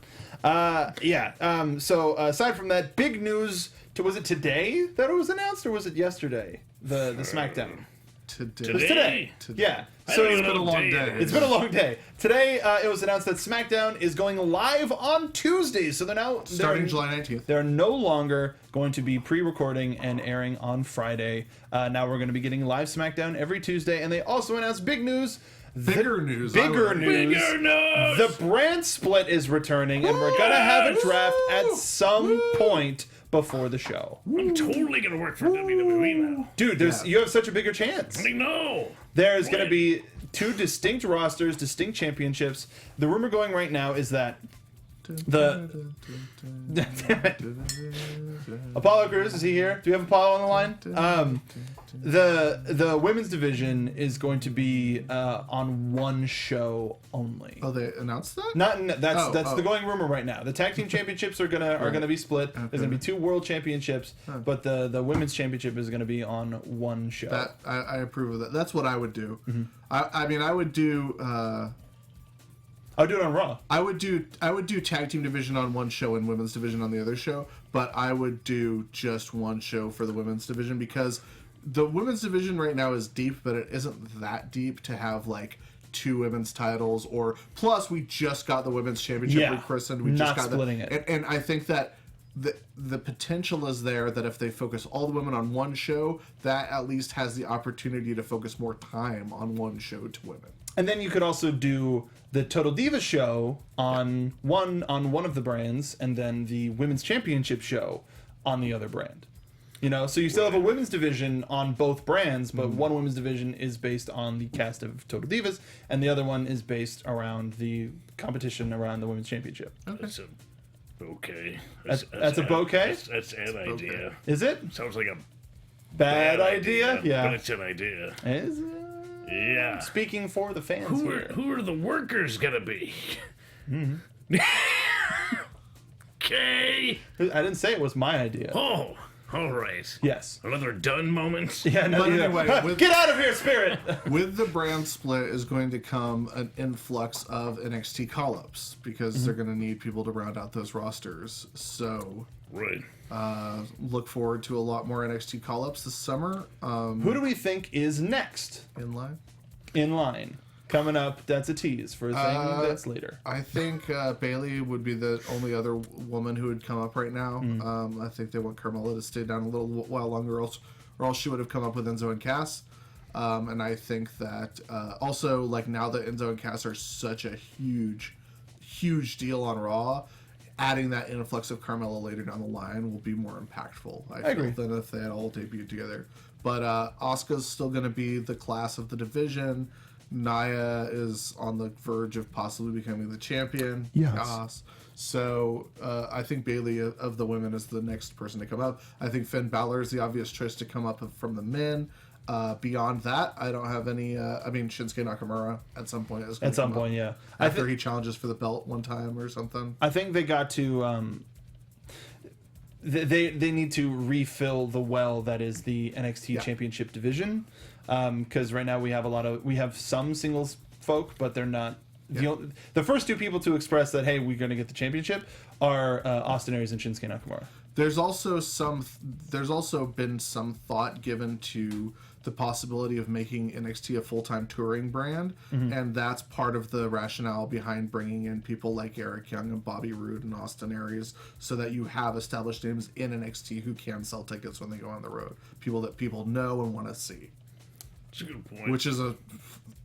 So aside from that, big news. Was it today that it was announced, or was it yesterday? The SmackDown. Today. It was today. Yeah. So it's been a long day. It's been a long day. Today, it was announced that SmackDown is going live on Tuesdays. So they're now Starting July 19th. They're no longer going to be pre-recording and airing on Friday. Now we're going to be getting live SmackDown every Tuesday, and they also announced big news. Bigger news. Bigger news. The brand split is returning, and we're gonna have a draft at some point before the show. I'm totally gonna work for WWE now. Dude, you have such a bigger chance. I know. There's gonna be 2 distinct rosters, distinct championships. The rumor going right now is that Apollo Crews, is he here? Do we have Apollo on the line? The women's division is going to be on one show only. Oh, they announced that? That's the going rumor right now. The tag team championships are gonna be split. Okay. There's gonna be 2 world championships, but the women's championship is gonna be on one show. That I approve of that. That's what I would do. Mm-hmm. I mean, I would do. I'll do it on Raw. I would do tag team division on one show and women's division on the other show, but I would do just one show for the women's division because the women's division right now is deep, but it isn't that deep to have like 2 women's titles. Or plus, we just got the women's championship rechristened. We just got splitting it. And I think that the potential is there that if they focus all the women on one show, that at least has the opportunity to focus more time on one show to women. And then you could also do the Total Divas show on one of the brands, and then the women's championship show on the other brand. So you still have a women's division on both brands, but one women's division is based on the cast of Total Divas, and the other one is based around the competition around the women's championship. Okay. That's a bouquet. That's a bouquet? That's an idea. Is it? Sounds like a Bad idea? Yeah. But it's an idea. Is it? Yeah. Speaking for the fans here. Who are the workers gonna be? Okay. I didn't say it was my idea. Oh, all right. Yes. Another done moment. Yeah, no, But anyway, get out of here, Spirit! with the brand split is going to come an influx of NXT call-ups because they're going to need people to round out those rosters. So Right. look forward to a lot more NXT call-ups this summer. Who do we think is next In line. in line? Coming up, that's a tease for a thing that's later. I think Bayley would be the only other woman who would come up right now. I think they want Carmella to stay down a little while longer, or else she would have come up with Enzo and Cass. And I think that also, like, now that Enzo and Cass are such a huge deal on Raw, adding that influx of Carmella later down the line will be more impactful, I agree. feel, than if they had all debuted together. But Asuka's still going to be the class of the division. Nia is on the verge of possibly becoming the champion. Yes. So I think Bayley of the women is the next person to come up. I think Finn Balor is the obvious choice to come up from the men. Beyond that, I don't have any. I mean, Shinsuke Nakamura at some point is going to come up Yeah. after he challenges for the belt one time or something. I think they got to. They need to refill the well that is the NXT Championship division, because right now we have some singles folk, but they're not. The first 2 people to express that, hey, we're going to get the championship are Austin Aries and Shinsuke Nakamura. There's also been some thought given to the possibility of making NXT a full-time touring brand, and that's part of the rationale behind bringing in people like Eric Young and Bobby Roode and Austin Aries, so that you have established names in NXT who can sell tickets when they go on the road, people that people know and want to see. That's a good point. Which is a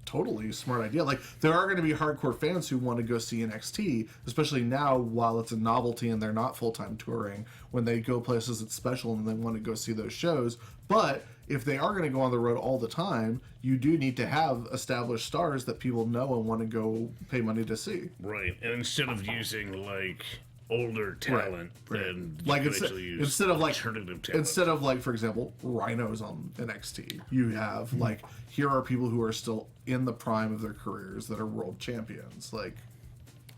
totally smart idea. Like, there are going to be hardcore fans who want to go see NXT, especially now while it's a novelty and they're not full-time touring. When they go places it's special and they want to go see those shows. But if they are going to go on the road all the time, you do need to have established stars that people know and want to go pay money to see. Right, and instead of using like older talent, then you like can actually use instead of like alternative talent. instead of like, for example, Rhino's on NXT, you have like, here are people who are still in the prime of their careers that are world champions. Like,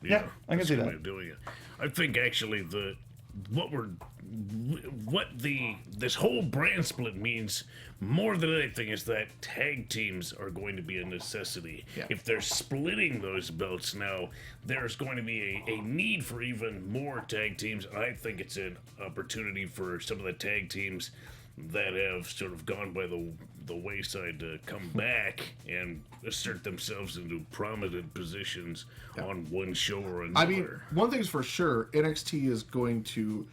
Yeah, I can that's see a good that. way of doing it. I think actually this whole brand split means more than anything is that tag teams are going to be a necessity. Yeah. If they're splitting those belts now, there's going to be a need for even more tag teams. I think it's an opportunity for some of the tag teams that have sort of gone by the wayside to come back and assert themselves into prominent positions on one show or another. I mean, one thing's for sure, NXT is going to.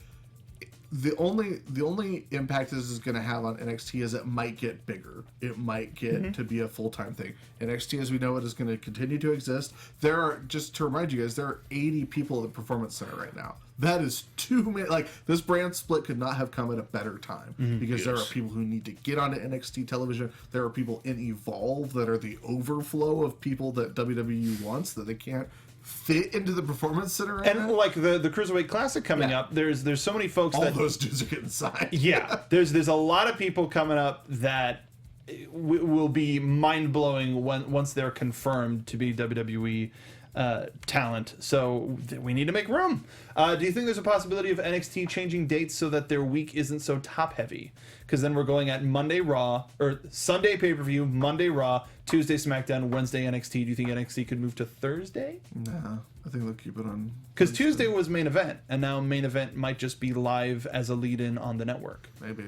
The only impact this is going to have on NXT is it might get bigger. It might get to be a full-time thing. NXT, as we know it, is going to continue to exist. There are, just to remind you guys, there are 80 people at the Performance Center right now. That is too many. Like, this brand split could not have come at a better time, because there are people who need to get onto NXT television. There are people in Evolve that are the overflow of people that WWE wants that they can't fit into the Performance Center right And now. like the Cruiserweight Classic coming up, there's so many folks All that those dudes are getting signed. yeah, there's a lot of people coming up that will be mind blowing once they're confirmed to be WWE talent. So we need to make room. Do you think there's a possibility of NXT changing dates so that their week isn't so top heavy? Because then we're going at Monday Raw, or Sunday pay-per-view, Monday Raw, Tuesday SmackDown, Wednesday NXT. Do you think NXT could move to Thursday? Nah, I think they'll keep it on. Because Tuesday was main event, and now main event might just be live as a lead-in on the network. Maybe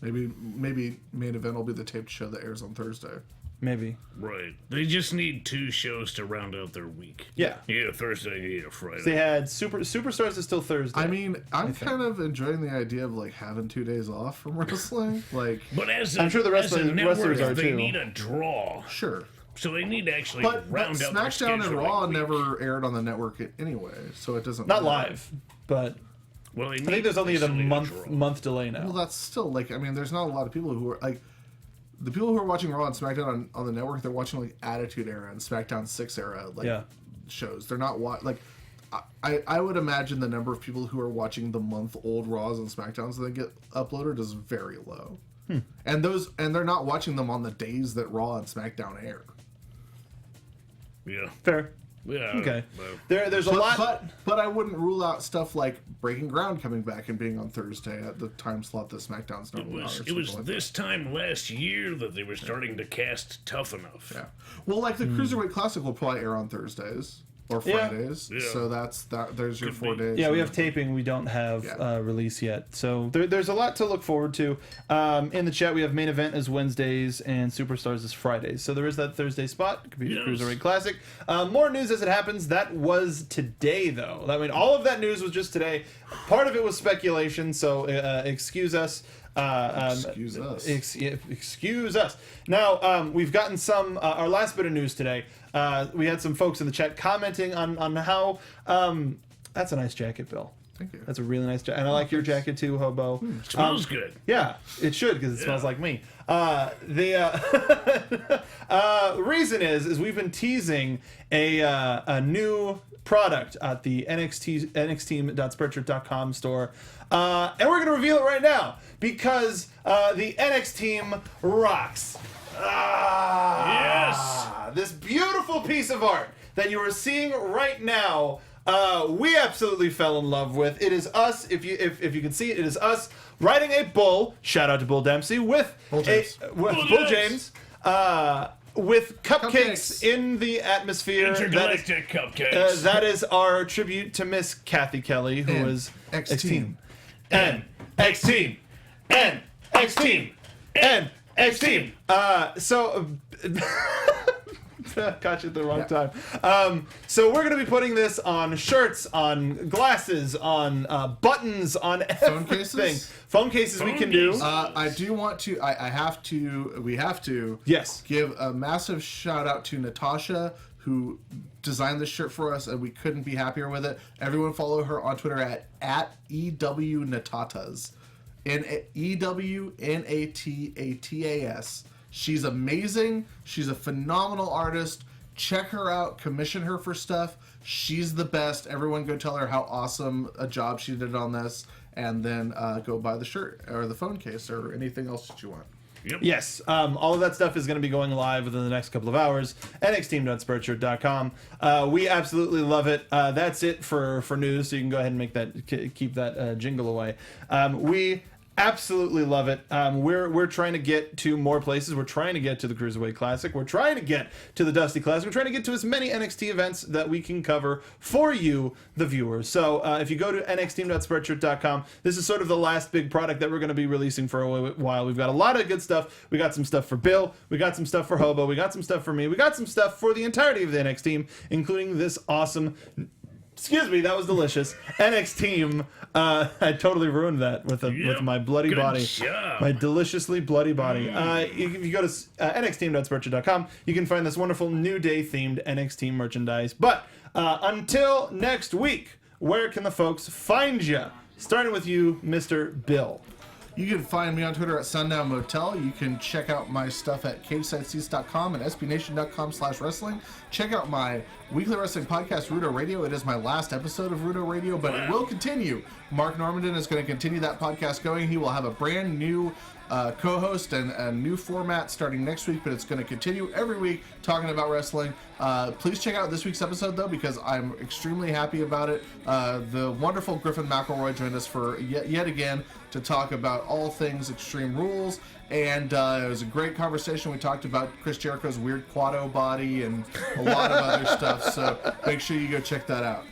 main event will be the taped show that airs on Thursday. Maybe. right. They just need 2 shows to round out their week. Yeah. Yeah, Thursday, yeah, Friday. They had Superstars is still Thursday. I mean, I'm kind of enjoying the idea of like having 2 days off from wrestling. Like, But as I'm sure the as a wrestlers network, are they too. need a draw. sure. So they need to actually But round out their SmackDown and scheduling Raw week. never aired on the network anyway, so it doesn't Not matter. live, but Well, they I think there's only the draw. month delay now. Well, that's still like, I mean, there's not a lot of people who are like, the people who are watching Raw and SmackDown on the network, they're watching like Attitude Era and SmackDown 6 era like shows. They're not like. I would imagine the number of people who are watching the month-old Raws and SmackDowns that get uploaded is very low, and they're not watching them on the days that Raw and SmackDown air. Yeah. Fair. Yeah. Okay. Well, There's a lot. But I wouldn't rule out stuff like Breaking Ground coming back and being on Thursday at the time slot that SmackDown's normally on. it was this time last year that they were starting to cast Tough Enough. Yeah. Well, like the Cruiserweight Classic will probably air on Thursdays or Yeah. Fridays. Yeah. So there's your Could 4 be. days. Yeah, we have taping. We don't have release yet. So there's a lot to look forward to. In the chat, we have main event is Wednesdays and Superstars is Fridays. So there is that Thursday spot. It could be the Yes. Cruiserweight Classic. More news as it happens. That was today, though. I mean, all of that news was just today. Part of it was speculation, so excuse us. Excuse us. Excuse us. Now, we've gotten some, our last bit of news today. We had some folks in the chat commenting on how, that's a nice jacket, Bill. Thank you. That's a really nice jacket. And I like your jacket too, Hobo. Smells good. Yeah, it should, because it smells like me. The reason is we've been teasing a new product at the nxteam.spreadshirt.com store. And we're going to reveal it right now because the NXT team rocks. Yes. This beautiful piece of art that you are seeing right now, we absolutely fell in love with. It is us, if you can see it, it is us riding a bull. Shout out to Bull Dempsey with Bull James. Bull James. With cupcakes Cupcakes. in the atmosphere. Intergalactic cupcakes. That is our tribute to Miss Kathy Kelly, who And was X-Team. N X Team, N X Team, N X Team. So got you at the wrong time. So we're gonna be putting this on shirts, on glasses, on buttons, on everything. Phone cases we can do. I do want to. I have to. We have to. Yes. Give a massive shout out to Natasha, who designed this shirt for us, and we couldn't be happier with it. Everyone follow her on Twitter at EWNatatas. EWNATATAS. She's amazing. She's a phenomenal artist. Check her out. Commission her for stuff. She's the best. Everyone go tell her how awesome a job she did on this, and then go buy the shirt or the phone case or anything else that you want. Yep. Yes, all of that stuff is going to be going live within the next couple of hours. nxteam.spreadshirt.com. We absolutely love it. That's it for news, so you can go ahead and make that keep that jingle away. We absolutely love it. We're trying to get to more places. We're trying to get to the Cruiserweight Classic. We're trying to get to the Dusty Classic. We're trying to get to as many NXT events that we can cover for you, the viewers. So if you go to nxteam.spreadshirt.com, this is sort of the last big product that we're going to be releasing for a while. We've got a lot of good stuff. We got some stuff for Bill. We got some stuff for Hobo. We got some stuff for me. We got some stuff for the entirety of the NXT team, including this awesome... Excuse me, that was delicious. NXT team. I totally ruined that with my bloody body. Job. My deliciously bloody body. If you go to nxteam.spreadshirt.com, you can find this wonderful New Day themed NXT merchandise. But until next week, where can the folks find you? Starting with you, Mr. Bill. You can find me on Twitter at Sundown Motel. You can check out my stuff at cagesightseats.com and sbnation.com/wrestling. Check out my weekly wrestling podcast, Rudo Radio. It is my last episode of Rudo Radio, but it will continue. Mark Normandin is going to continue that podcast going. He will have a brand new co-host and a new format starting next week, but it's going to continue every week talking about wrestling. Please check out this week's episode, though, because I'm extremely happy about it. The wonderful Griffin McElroy joined us for yet again to talk about all things Extreme Rules, and it was a great conversation. We talked about Chris Jericho's weird Quado body and a lot of other stuff, so make sure you go check that out.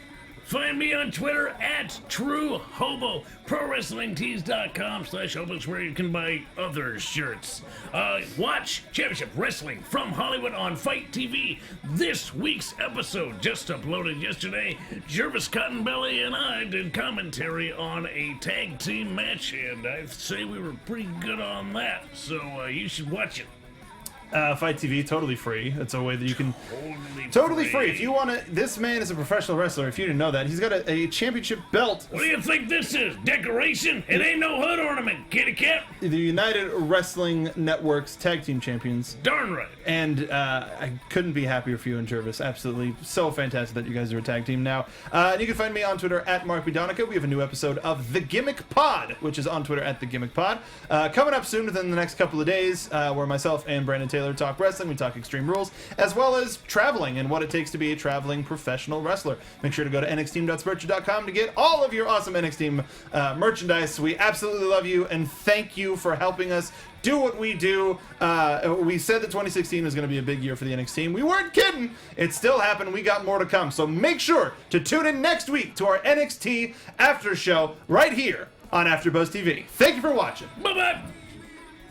Find me on Twitter at TrueHobo. ProWrestlingTees.com/Hobos, where you can buy other shirts. Watch Championship Wrestling from Hollywood on Fight TV. This week's episode, just uploaded yesterday, Jervis Cottonbelly and I did commentary on a tag team match, and I'd say we were pretty good on that, so you should watch it. Fight TV, totally free. It's a way that you can... Totally free. If you want to... This man is a professional wrestler, if you didn't know that. He's got a championship belt. What do you think this is? Decoration? It ain't no hood ornament, kitty cat. The United Wrestling Network's tag team champions. Darn right. And I couldn't be happier for you and Jervis. Absolutely so fantastic that you guys are a tag team now. And you can find me on Twitter at MarkBDonica. We have a new episode of The Gimmick Pod, which is on Twitter at The Gimmick Pod. Coming up soon within the next couple of days, where myself and Brandon Taylor talk wrestling, we talk Extreme Rules, as well as traveling and what it takes to be a traveling professional wrestler. Make sure to go to nxteam.spreadshirt.com to get all of your awesome NXT merchandise. We absolutely love you, and thank you for helping us do what we do. We said that 2016 was going to be a big year for the NXT team. We weren't kidding. It still happened. We got more to come. So make sure to tune in next week to our NXT after show right here on AfterBuzz TV. Thank you for watching. Bye-bye.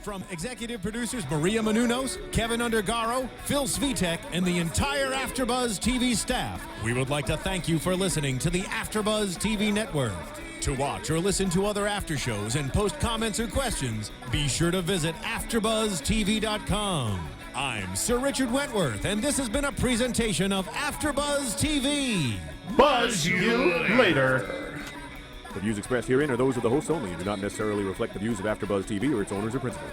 From executive producers Maria Menounos, Kevin Undergaro, Phil Svitek, and the entire AfterBuzz TV staff, we would like to thank you for listening to the AfterBuzz TV network. To watch or listen to other after shows and post comments or questions, be sure to visit AfterBuzzTV.com. I'm Sir Richard Wentworth, and this has been a presentation of AfterBuzz TV. Buzz you later. The views expressed herein are those of the hosts only and do not necessarily reflect the views of AfterBuzz TV or its owners or principals.